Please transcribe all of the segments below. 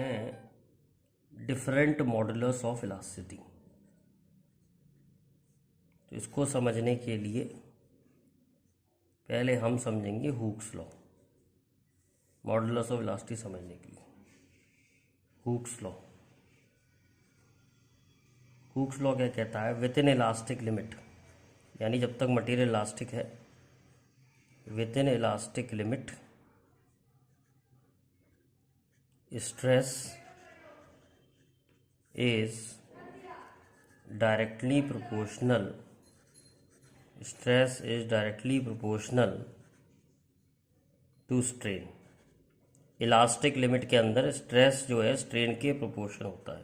हैं different modulus of elasticity. तो इसको समझने के लिए पहले हम समझेंगे Hooke's law. Modulus of elasticity समझने के लिए हुक्स लॉ क्या कहता है? विद इन इलास्टिक लिमिट, यानी जब तक मटेरियल इलास्टिक है, with in elastic limit stress is directly proportional to strain। Elastic limit के अंदर स्ट्रेस जो है स्ट्रेन के प्रोपोर्शन होता है।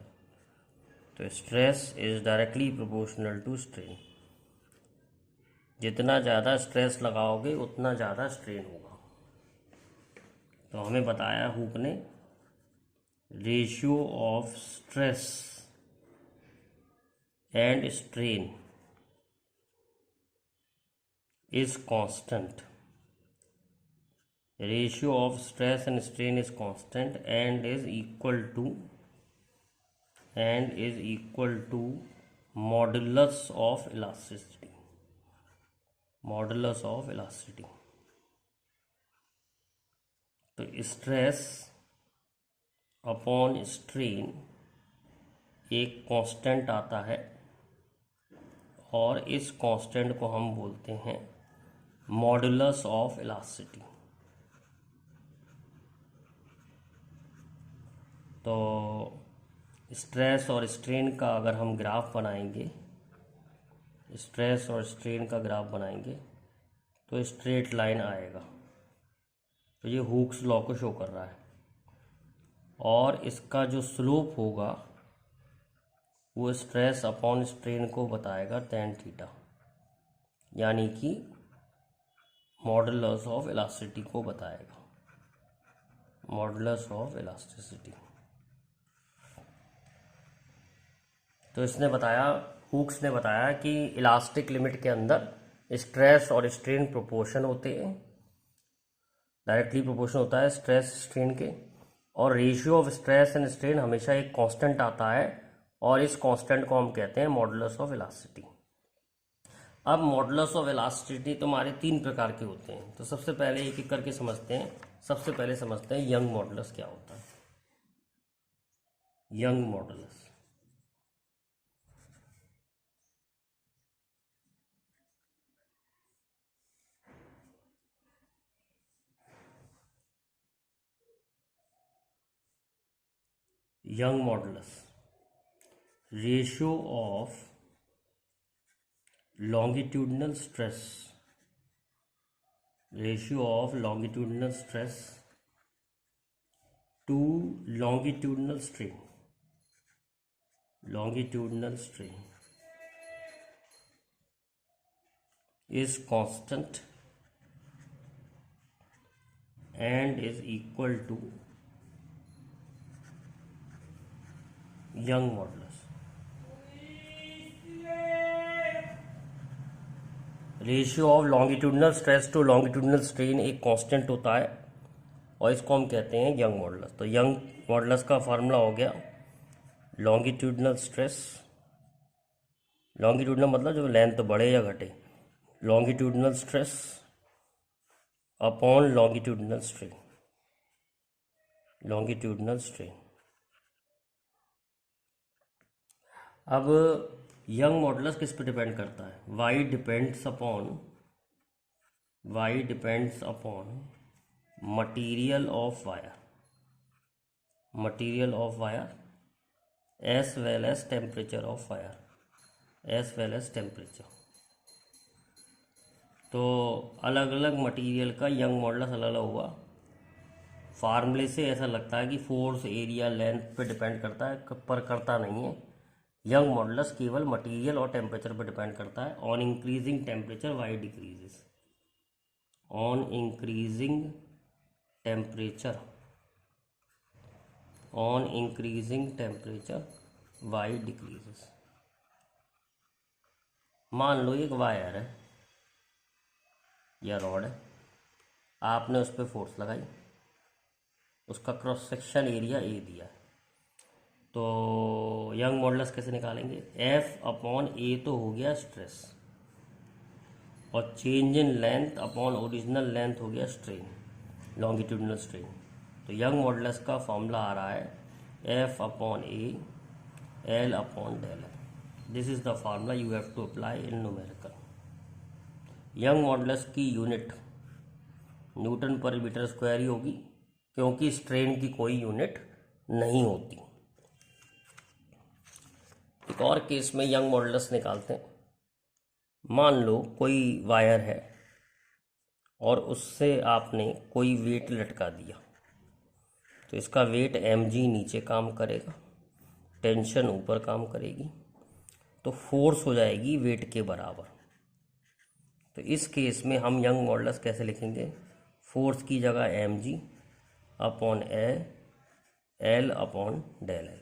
तो stress is directly proportional to strain. जितना ज़्यादा स्ट्रेस लगाओगे उतना ज़्यादा स्ट्रेन होगा। तो हमें बताया हुक ने, ratio of stress and strain is constant. Ratio of stress and strain is constant and is equal to modulus of elasticity. Modulus of elasticity. तो स्ट्रेस अपॉन स्ट्रेन एक कांस्टेंट आता है और इस कांस्टेंट को हम बोलते हैं मॉडुलस ऑफ इलास्टिसिटी। तो स्ट्रेस और स्ट्रेन का अगर हम ग्राफ बनाएंगे, स्ट्रेस और स्ट्रेन का ग्राफ बनाएंगे तो स्ट्रेट लाइन आएगा। तो ये हुक्स लॉ को शो कर रहा है। और इसका जो स्लोप होगा वो स्ट्रेस अपॉन स्ट्रेन को बताएगा tan थीटा, यानी कि मॉडुलस ऑफ इलास्टिसिटी को बताएगा। Modulus of elasticity. तो इसने बताया, हुक्स ने बताया कि इलास्टिक लिमिट के अंदर स्ट्रेस और स्ट्रेन प्रोपोर्शन होते हैं, डायरेक्टली प्रोपोर्शन होता है स्ट्रेस स्ट्रेन के। और ratio of stress and strain हमेशा एक कांस्टेंट आता है और इस कांस्टेंट को हम कहते हैं मॉडुलस ऑफ इलास्टिसिटी। अब मॉडुलस ऑफ इलास्टिसिटी तुम्हारे 3 प्रकार के होते हैं। तो सबसे पहले एक एक करके समझते हैं। सबसे पहले समझते हैं यंग मॉडुलस क्या होता है। Young modulus. Young modulus, ratio of longitudinal stress, ratio of longitudinal stress to longitudinal strain, longitudinal strain is constant and is equal to young modulus। Ratio of longitudinal stress to longitudinal strain एक constant होता है और इसको हम कहते हैं young modulus. तो young modulus का फार्मूला हो गया लॉन्गिट्यूडनल स्ट्रेस, लॉन्गिट्यूडनल मतलब जो लेंथ बढ़े या घटे, longitudinal stress upon longitudinal strain, longitudinal strain. अब यंग मॉडुलस किस पे डिपेंड करता है? y depends upon material of wire, material of wire as well as temperature of wire, as well as temperature. तो अलग अलग मटीरियल का यंग मॉडुलस अलग अलग हुआ। फार्मूले से ऐसा लगता है कि फोर्स, एरिया, लेंथ पे डिपेंड करता है, पर करता नहीं है। यंग मॉडुलस केवल मटेरियल और टेम्परेचर पर डिपेंड करता है। On increasing temperature Y decreases, on increasing temperature, on increasing temperature Y decreases. मान लो एक वायर है या रॉड है, आपने उस पर फोर्स लगाई, उसका क्रॉस सेक्शन एरिया ए दिया है, तो यंग मॉडुलस कैसे निकालेंगे? एफ अपॉन ए तो हो गया स्ट्रेस, और change in length upon original length हो गया स्ट्रेन, लॉन्गिट्यूडनल स्ट्रेन। तो यंग मॉडुलस का फॉर्मूला आ रहा है F upon A L upon del L. This is the formula you have to apply in numerical. Young modulus की unit newton per metre square ही होगी, क्योंकि स्ट्रेन की कोई यूनिट नहीं होती। एक और केस में यंग मॉडुलस निकालते हैं। मान लो कोई वायर है और उससे आपने कोई वेट लटका दिया, तो इसका वेट mg नीचे काम करेगा, टेंशन ऊपर काम करेगी, तो फोर्स हो जाएगी वेट के बराबर। तो इस केस में हम यंग मॉडुलस कैसे लिखेंगे? फोर्स की जगह mg upon L upon del L.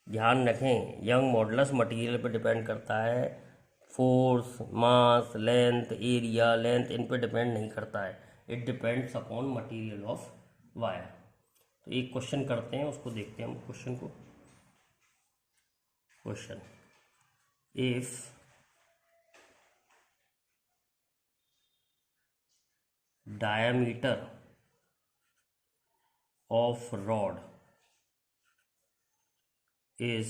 ध्यान रखें, यंग मॉडुलस मटेरियल पर डिपेंड करता है, force, mass, length, area, length इन पर डिपेंड नहीं करता है। It depends upon material of wire. तो एक क्वेश्चन करते हैं, उसको देखते हैं हम क्वेश्चन को। Question, if diameter of rod is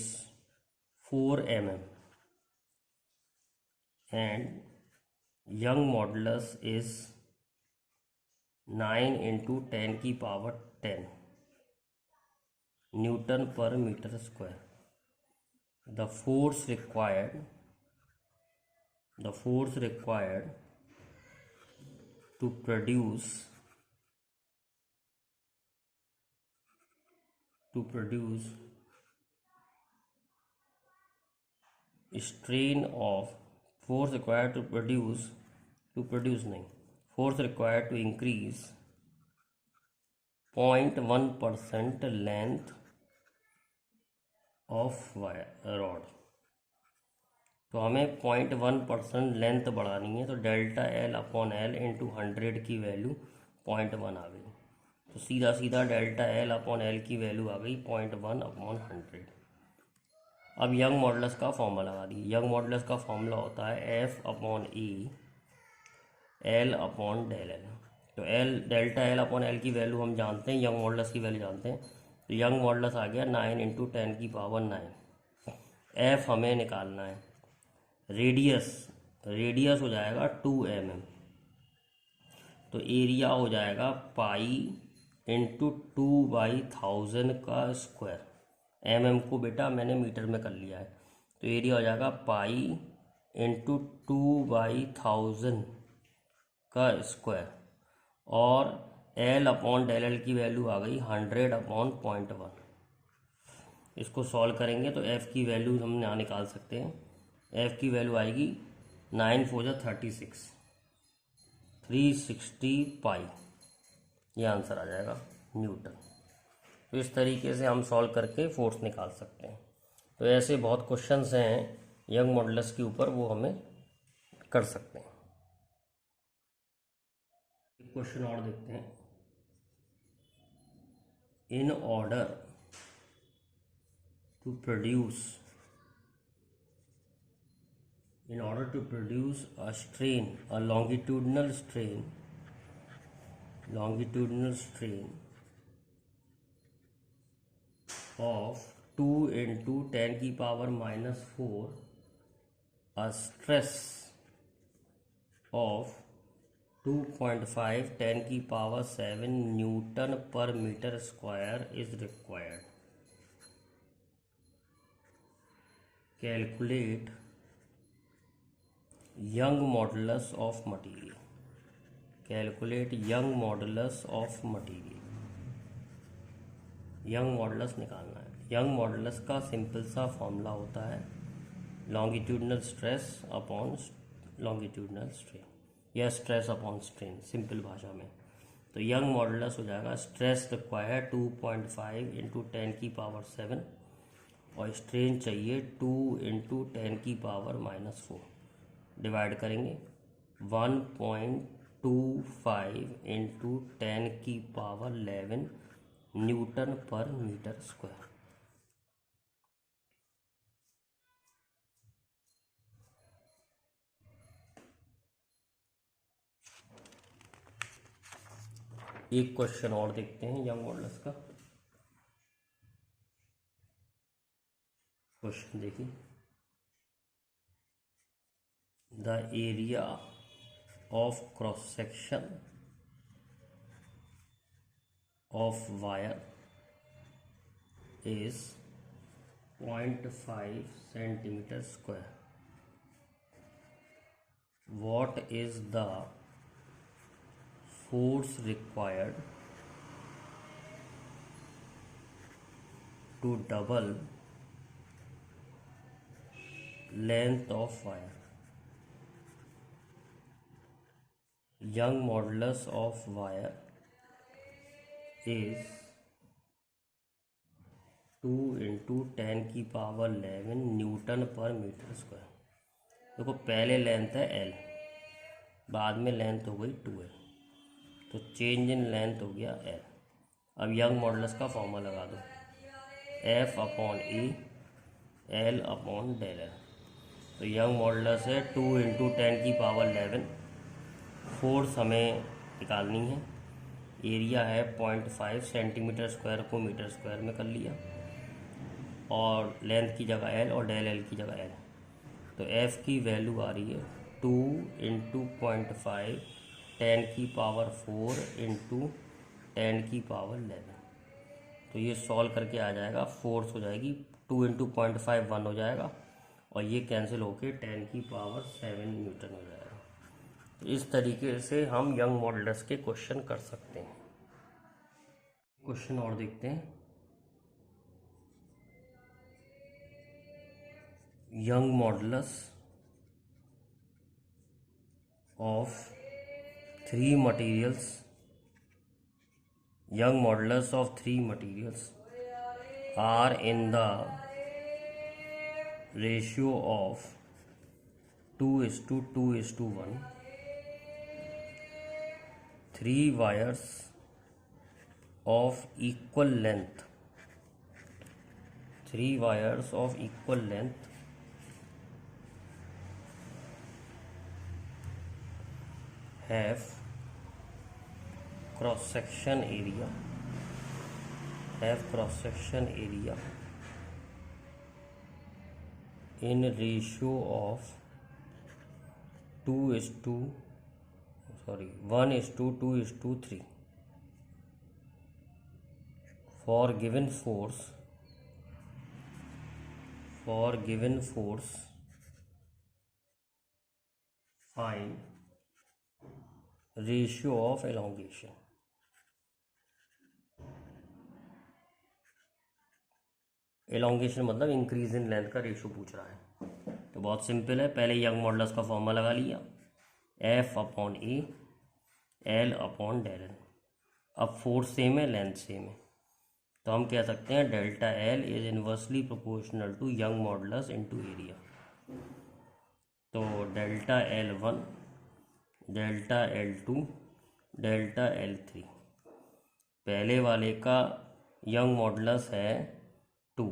4 mm and young modulus is 9 into 10 की power 10 newton per metre square, the force required to produce strain of force required to increase 0.1% length of rod। तो हमें 0.1% length बढ़ानी है, तो delta L upon L into 100 की value 0.1 आ गई। तो सीधा सीधा डेल्टा एल अपॉन एल की वैल्यू आ गई 0.1 अपॉन 100। अब यंग मॉडुलस का फॉर्मूला लगा दी। यंग मॉडुलस का फॉर्मूला होता है F upon A L upon del L. तो डेल्टा एल अपॉन एल की वैल्यू हम जानते हैं, यंग मॉडुलस की वैल्यू जानते हैं। तो यंग मॉडुलस आ गया 9 इंटू 10 की पावर 9। एफ हमें निकालना है। रेडियस हो जाएगा 2 mm, तो एरिया हो जाएगा पाई इंटू 2/1000 का स्क्वायर। mm को बेटा मैंने मीटर में कर लिया है, तो एरिया हो जाएगा पाई इंटू 2/1000 का स्क्वायर, और l अपॉन डेल एल की वैल्यू आ गई 100 अपॉन 0.1। इसको सॉल्व करेंगे तो f की वैल्यू हम यहाँ निकाल सकते हैं। f की वैल्यू आएगी 9 4 36, 360 पाई, ये आंसर आ जाएगा न्यूटन। तो इस तरीके से हम सॉल्व करके फोर्स निकाल सकते हैं। तो ऐसे बहुत क्वेश्चंस हैं यंग मॉडुलस के ऊपर, वो हमें कर सकते हैं। एक क्वेश्चन और देखते हैं। In order to produce a strain, a longitudinal strain of 2 into 10 की पावर -4, a stress of 2.5 10 की power 7 newton per metre square is required. Calculate young modulus of material. Young modulus निकालना है। यंग मॉडुलस का simple सा formula होता है longitudinal stress upon longitudinal strain, या stress upon strain simple भाषा में। तो यंग मॉडुलस हो जाएगा स्ट्रेस रिक्वायर्ड 2.5 इंटू 10 की पावर 7, और स्ट्रेन चाहिए 2 इंटू 10 की पावर -4। डिवाइड करेंगे 1.25 इंटू 10 की power 11 Newton per metre square. एक क्वेश्चन और देखते हैं यंग मॉडल्स का। क्वेश्चन देखिए, the area of cross section of wire is 0.5 centimetre square. What is the force required to double length of wire? Young modulus of wire is 2 into 10 की power 11 Newton per metre square. देखो पहले length है L, बाद में length हो गई 2L, तो change in length हो गया L. अब यंग मॉडुलस का फॉर्मूला लगा दो, F upon E L upon del L. तो यंग मॉडुलस है 2 इंटू 10 की पावर 11. फोर्स हमें निकालनी है. एरिया है 0.5 सेंटीमीटर स्क्वायर को मीटर स्क्वायर में कर लिया, और लेंथ की जगह L और डेल L की जगह L. तो F की वैल्यू आ रही है 2 इंटू 0.5 10 की पावर 4 इंटू 10 की पावर 11. तो ये सॉल्व करके आ जाएगा, फोर्स हो जाएगी 2 इंटू 0.5 1 हो जाएगा, और ये कैंसिल होके 10 की पावर 7 न्यूटन हो जाएगा. तो इस तरीके से हम यंग मॉडुलस के क्वेश्चन कर सकते हैं. क्वेश्चन और देखते हैं. Young modulus of 3 materials. Young modulus of 3 materials are in the ratio of 2:2:1. 3 wires of equal length. 3 wires of equal length have cross section area in ratio of 1:2:3. For given force find ratio of elongation. Elongation मतलब increase in length का ratio पूछ रहा है. तो बहुत simple है, पहले young modulus का फॉर्मूला लगा लिया, F upon E L upon del L. अब फोर्स सेम है, लेंथ सेम है, तो हम कह सकते हैं delta L is inversely proportional to Young modulus into area. तो delta L1 delta L2 delta L3. पहले वाले का यंग मॉडुलस है 2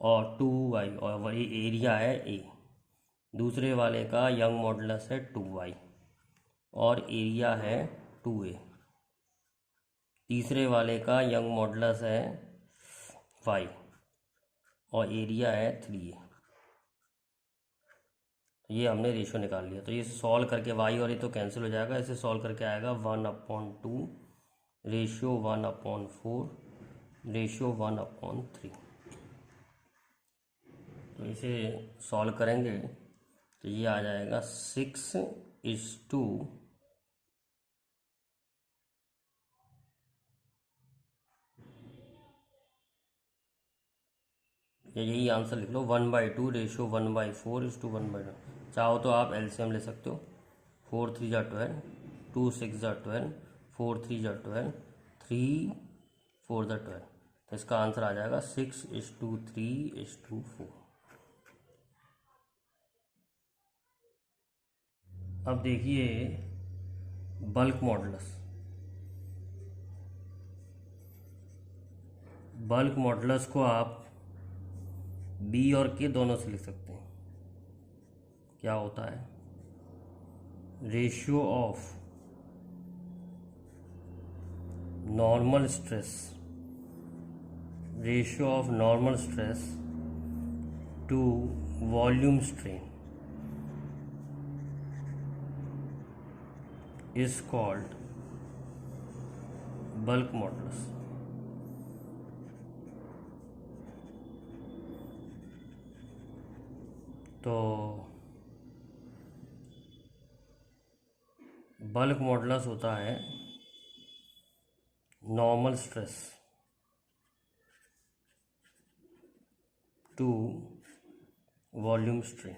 और 2y और वही एरिया है A. दूसरे वाले का यंग मॉडुलस है 2y और एरिया है 2A. तीसरे वाले का यंग मॉडुलस है y और एरिया है 3A. ये हमने रेशियो निकाल लिया. तो ये सॉल्व करके y और ये तो कैंसिल हो जाएगा, इसे सॉल्व करके आएगा 1/2 रेशियो 1/4 रेशियो 1/3. तो इसे सॉल्व करेंगे तो ये आ जाएगा 6:, यही आंसर लिख लो, 1/2 रेशियो 1/4:1/2. चाहो तो आप एलसीएम ले सकते हो. 4 3 = 12, 2 6 = 12, 4 3 = 12, 3 4 = 12. तो इसका आंसर आ जाएगा 6:3:4. अब देखिए बल्क मॉडुलस. बल्क मॉडुलस को आप B और K दोनों से लिख सकते हैं. क्या होता है? Ratio of normal stress, ratio of normal stress to volume strain is called bulk modulus. तो बल्क मॉडुलस होता है normal stress to volume strain.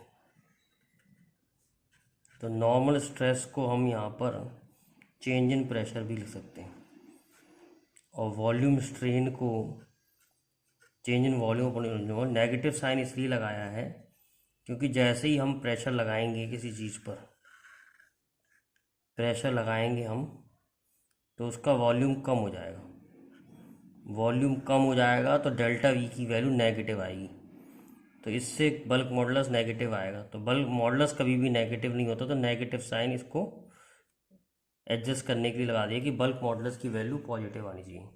तो नॉर्मल स्ट्रेस को हम यहाँ पर चेंज इन प्रेशर भी लिख सकते हैं, और वॉल्यूम स्ट्रेन को change in volume upon negative sign इसलिए लगाया है क्योंकि जैसे ही हम प्रेशर लगाएंगे किसी चीज़ पर, प्रेशर लगाएंगे हम, तो उसका वॉल्यूम कम हो जाएगा। वॉल्यूम कम हो जाएगा तो डेल्टा वी की वैल्यू नेगेटिव आएगी, तो इससे बल्क मॉडुलस नेगेटिव आएगा। तो बल्क मॉडुलस कभी भी नेगेटिव नहीं होता, तो नेगेटिव साइन इसको एडजस्ट करने के लिए लगा दिया कि बल्क मॉडुलस की वैल्यू पॉजिटिव आनी चाहिए।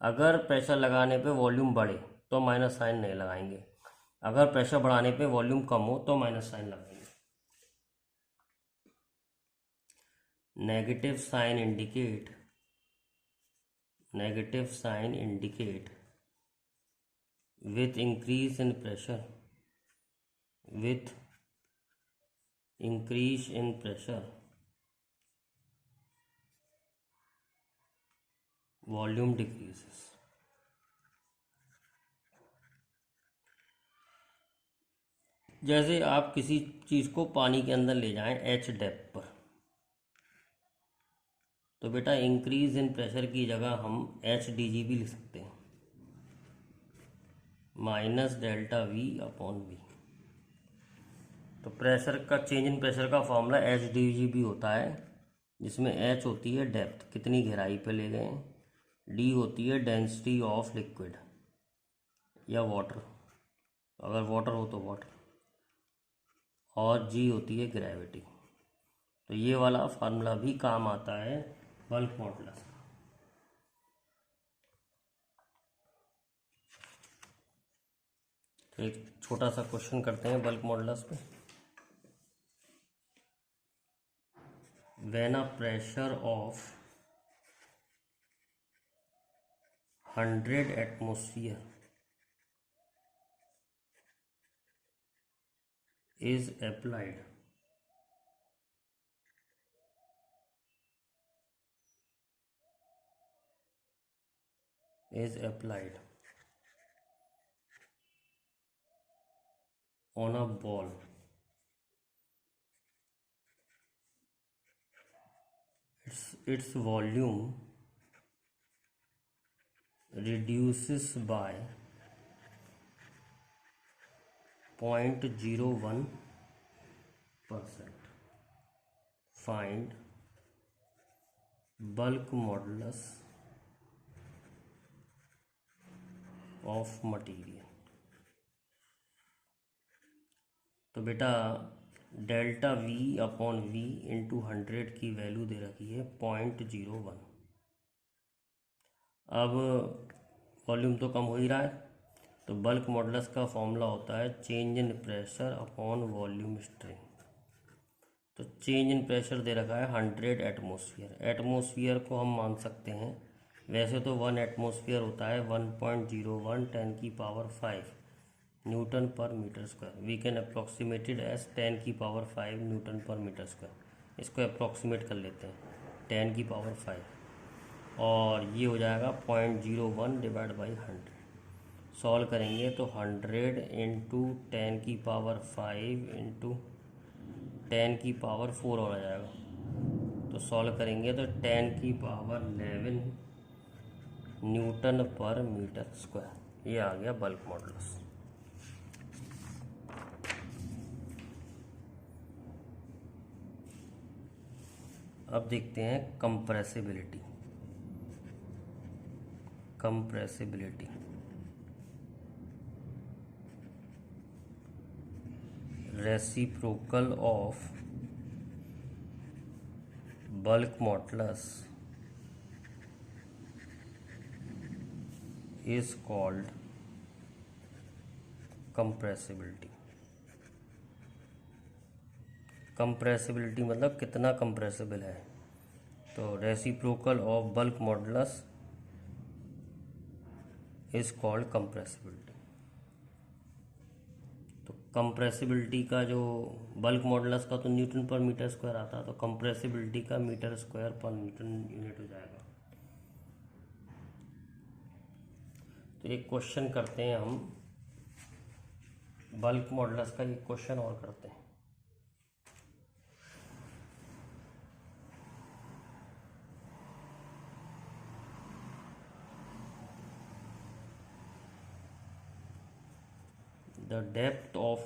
अगर प्रेशर लगाने पे वॉल्यूम बढ़े तो माइनस साइन नहीं लगाएंगे, अगर प्रेशर बढ़ाने पे वॉल्यूम कम हो तो माइनस साइन लगाएंगे। Negative sign indicate with increase in pressure, volume decreases। जैसे आप किसी चीज़ को पानी के अंदर ले जाएं h डेप्थ पर, तो बेटा इंक्रीज इन प्रेशर की जगह हम HDG भी लिख सकते हैं, minus delta V upon V। तो प्रेशर का चेंज इन प्रेशर का फॉर्मूला HDG भी होता है, जिसमें H होती है डेप्थ, कितनी गहराई पे ले गए, D होती है डेंसिटी ऑफ लिक्विड या वाटर, अगर वाटर हो तो वाटर, और G होती है ग्रेविटी। तो ये वाला फार्मूला भी काम आता है बल्क मॉडुलस का। तो एक छोटा सा क्वेश्चन करते हैं बल्क मॉडुलस पे। When a pressure of 100 atmosphere is applied on a ball, its volume reduces by 0.01%. Find bulk modulus of material। तो बेटा delta V upon V into 100 की वैल्यू दे रखी है 0.01। अब वॉल्यूम तो कम हो ही रहा है, तो बल्क मॉडुलस का फॉर्मूला होता है change in pressure upon volume strain. तो चेंज इन प्रेशर दे रखा है 100 एटमोसफियर। एटमोसफियर को हम मान सकते हैं, वैसे तो 1 एटमोसफियर होता है 1.01 10 की power 5 newton per metre square. We can approximated as 10 की power 5 newton per metre square. इसको अप्रॉक्सीमेट कर लेते हैं 10 की पावर 5, और ये हो जाएगा 0.01 डिवाइड बाई 100। सॉल्व करेंगे तो 100 इंटू 10 की पावर 5 इंटू 10 की पावर 4 हो जाएगा। तो सॉल्व करेंगे तो 10 की power 11 Newton per metre square. ये आ गया बल्क मॉडुलस। अब देखते हैं compressibility. Reciprocal of bulk modulus is called compressibility. Compressibility मतलब कितना कंप्रेसिबल है। तो reciprocal of bulk modulus is called compressibility. तो कंप्रेसिबिलिटी का जो बल्क मॉडुलस का तो न्यूटन पर मीटर स्क्वायर आता है, तो कंप्रेसिबिलिटी का मीटर स्क्वायर पर न्यूटन यूनिट हो जाएगा। तो एक क्वेश्चन करते हैं हम, बल्क मॉडुलस का एक क्वेश्चन और करते हैं। The depth of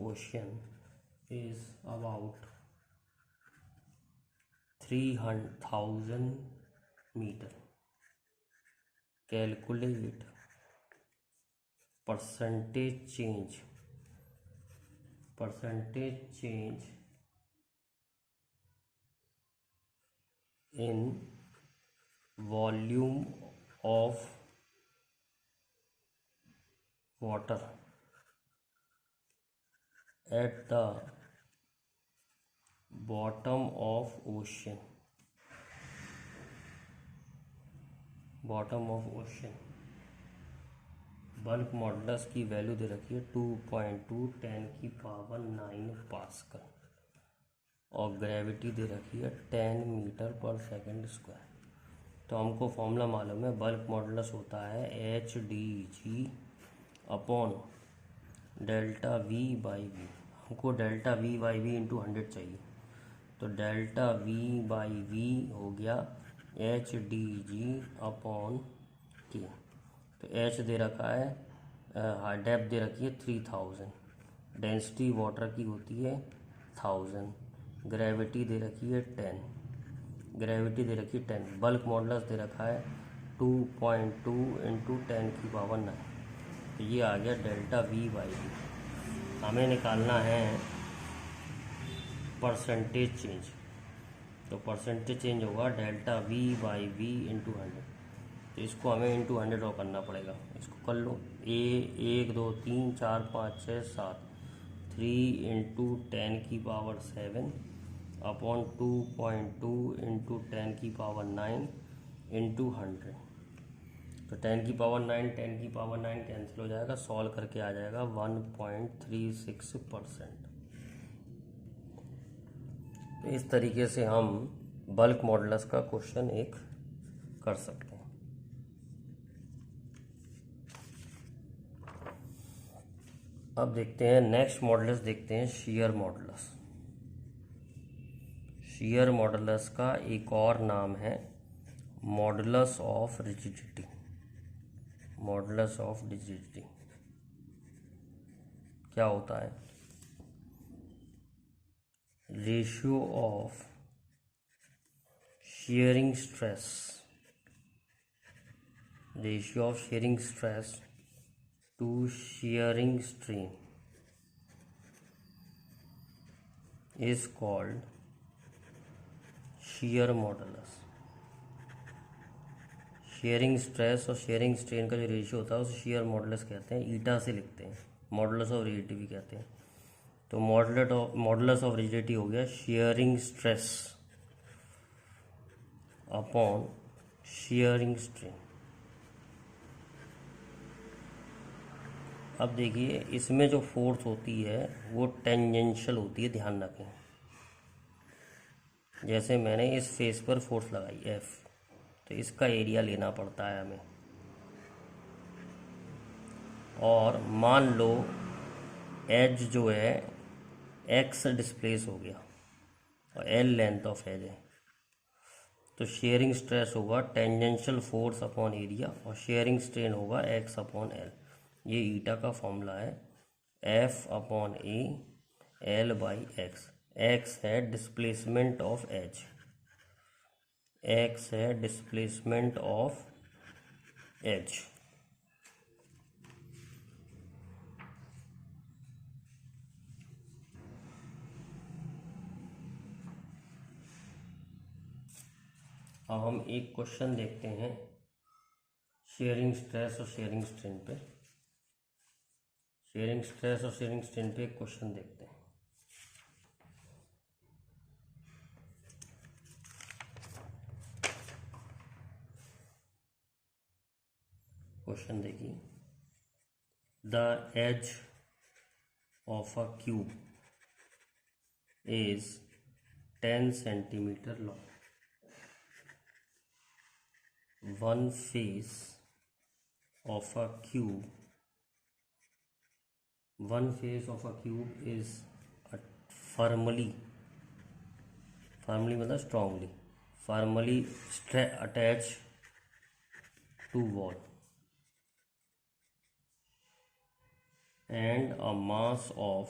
ocean is about 300,000 meter. Calculate percentage change in volume of water at the bottom of ocean। Bulk modulus की वैल्यू दे रखी है 2.2 10⁹ पास्कल और ग्रेविटी दे रखी है 10 मीटर पर सेकंड स्क्वायर। तो हमको फॉर्मूला मालूम है, बल्क मॉडुलस होता है HDG upon delta V by V. हमको delta V by V into 100 चाहिए, तो डेल्टा V बाई वी हो गया HDG अपॉन K। तो H दे रखा है, डेप्थ दे रखी है 3000, डेंसिटी वाटर की होती है 1000, ग्रेविटी दे रखी है 10, बल्क मॉडुलस दे रखा है 2.2 इंटू 10⁹ तो ये आ गया डेल्टा V बाई वी। हमें निकालना है परसेंटेज चेंज, तो परसेंटेज चेंज होगा delta V by V into 100। तो इसको हमें इंटू 100 ड्रॉ करना पड़ेगा। इसको कर लो, 1 2 3 4 5 6 7, 3 इंटू 10⁷ अपॉन 2.2 इंटू 10⁹ इंटू 100। तो 10⁹ कैंसिल हो जाएगा, सॉल्व करके आ जाएगा 1.36%। इस तरीके से हम बल्क मॉडुलस का क्वेश्चन एक कर सकते हैं। अब देखते हैं नेक्स्ट मॉडुलस, देखते हैं शियर मॉडुलस। शियर मॉडुलस का एक और नाम है मॉडुलस ऑफ रिजिडिटी। क्या होता है? Ratio of shearing stress to shearing strain is called shear modulus। Sharing stress और शेयरिंग स्ट्रेन का जो रेशियो होता है उसे शेयर मॉडुलस कहते हैं, ईटा से लिखते हैं, मॉडुलस ऑफ रिजिडिटी भी कहते हैं। तो मॉडुलस ऑफ रिजिडिटी हो गया sharing stress upon sharing strain. अब देखिए, इसमें जो फोर्स होती है वो टेंजेंशियल होती है, ध्यान रखें। जैसे मैंने इस फेस पर फोर्स लगाई F, तो इसका एरिया लेना पड़ता है हमें। और मान लो एज जो है X डिस्प्लेस हो गया और L लेंथ ऑफ एज है, तो शेयरिंग स्ट्रेस होगा टेंजेंशियल फोर्स अपॉन एरिया और शेयरिंग स्ट्रेन होगा X अपॉन L। ये ईटा का फॉर्मूला है, F upon A L by X। X है डिस्प्लेसमेंट ऑफ एज, X है डिस्प्लेसमेंट ऑफ एज। अब हम एक क्वेश्चन देखते हैं शेयरिंग स्ट्रेस और शेयरिंग स्ट्रेन पे। शेयरिंग स्ट्रेस और शेयरिंग स्ट्रेन पे एक क्वेश्चन देखते हैं। क्वेश्चन देखिए, the edge of a cube is 10 centimeter long. One face of a cube is firmly मतलब strongly attached to wall, and a mass of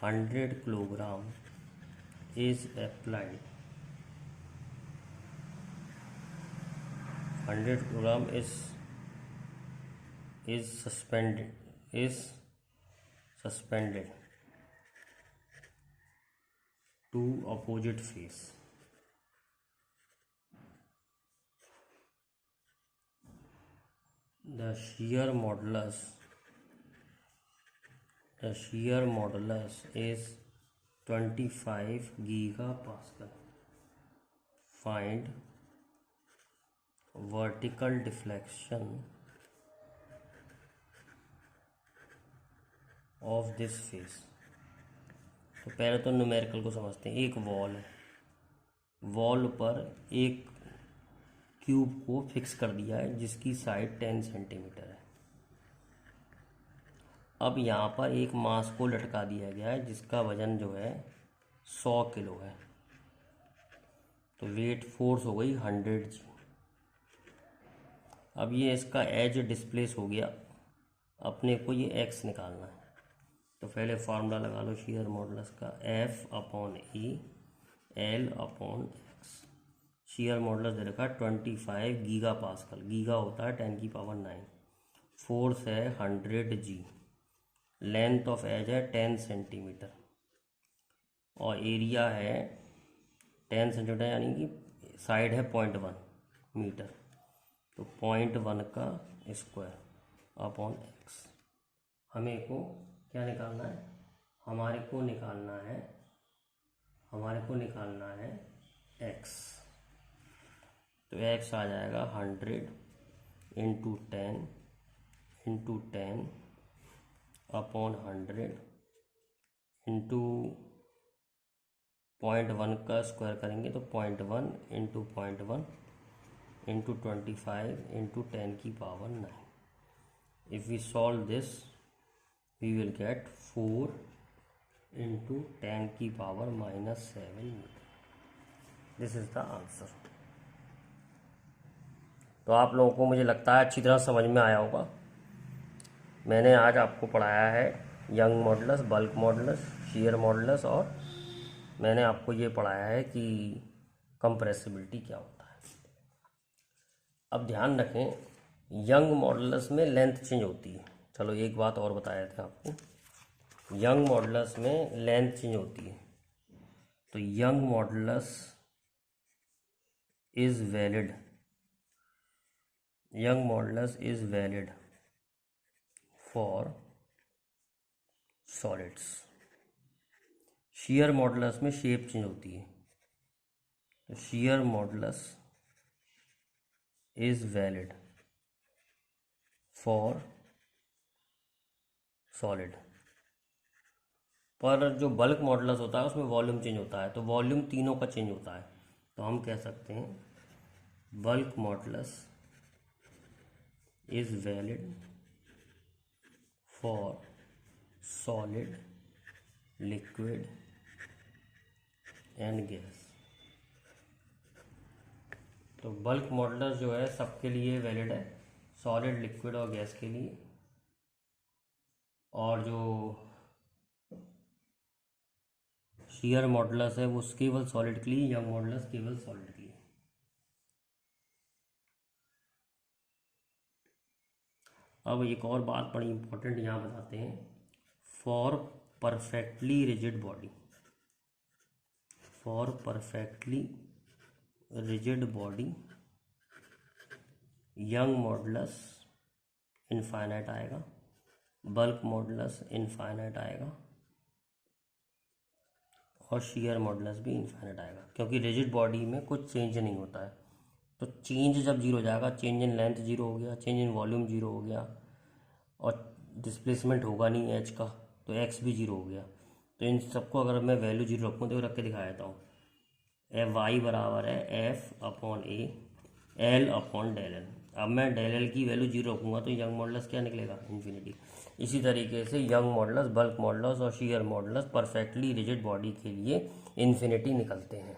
100 kilogram is applied. 100 kilogram is suspended to opposite face. The shear modulus is 25 gigapascal. Find vertical deflection of this face. तो पहले तो numerical को समझते हैं। एक wall है, wall पर एक क्यूब को फिक्स कर दिया है जिसकी साइड 10 सेंटीमीटर है। अब यहाँ पर एक मास को लटका दिया गया है जिसका वजन जो है 100 किलो है। तो वेट फोर्स हो गई 100 जी। अब ये इसका एज डिस्प्लेस हो गया, अपने को ये एक्स निकालना है। तो पहले फार्मूला लगा लो शीयर मॉडुलस का, F/E L/x। शीयर मॉडुलस दे रखा 25 गीगापास्कल, गीगा होता है 10 की पावर 9, फोर्स है 100 जी, लेंथ ऑफ एज है 10 सेंटीमीटर और एरिया है 10 सेंटीमीटर यानी कि साइड है 0.1 मीटर। तो 0.1 का स्क्वायर अपॉन एक्स। हमें को क्या निकालना है? हमारे को निकालना है एक्स। तो एक्स आ जाएगा 100 इंटू 10 अपॉन 100 इंटू 0.1 का स्क्वायर करेंगे तो 0.1 इंटू 0.1 इंटू 25 इंटू 10 की power 9। If we solve this we will get 4 into 10 की power -7 metre. This is the answer. तो आप लोगों को मुझे लगता है अच्छी तरह समझ में आया होगा। मैंने आज आपको पढ़ाया है young modulus, bulk modulus, shear modulus और मैंने आपको ये पढ़ाया है कि कंप्रेसिबिलिटी क्या होता है। अब ध्यान रखें, यंग मॉडुलस में लेंथ चेंज होती है। चलो एक बात और बताया था आपको, यंग मॉडुलस में लेंथ चेंज होती है। तो young modulus is valid for solids. Shear modulus में शेप चेंज होती है। तो shear modulus is valid for solid. पर जो बल्क मॉडुलस होता है उसमें वॉल्यूम चेंज होता है, तो वॉल्यूम तीनों का चेंज होता है। तो हम कह सकते हैं bulk modulus is valid for solid, liquid and gas. तो बल्क मॉडुलस जो है सबके लिए वैलिड है, सॉलिड, लिक्विड और गैस के लिए। और जो शीयर मॉडुलस है वो केवल सॉलिड के लिए, यंग मॉडुलस केवल सॉलिड के लिए। अब एक और बात बड़ी इंपॉर्टेंट यहाँ बताते हैं, for perfectly rigid body rigid body young modulus infinite आएगा, बल्क मॉडुलस इनफाइनाइट आएगा और शियर मॉडुलस भी इनफाइनाइट आएगा, क्योंकि रिजिड बॉडी में कुछ चेंज नहीं होता है। तो चेंज जब जीरो हो जाएगा, चेंज इन लेंथ जीरो हो गया, चेंज इन वॉल्यूम जीरो हो गया और डिस्प्लेसमेंट होगा नहीं एच का, तो एक्स भी जीरो हो गया। तो इन सबको अगर मैं वैल्यू जीरो रखूँ तो रख के दिखा देता हूँ। एफ वाई बराबर है F upon A L upon del L. अब मैं डेल एल की वैल्यू जीरो रखूँगा तो यंग मॉडुलस क्या निकलेगा, इन्फिनिटी। इसी तरीके से यंग मॉडुलस, बल्क मॉडुलस और shear modulus perfectly rigid body के लिए इन्फिनिटी निकलते हैं।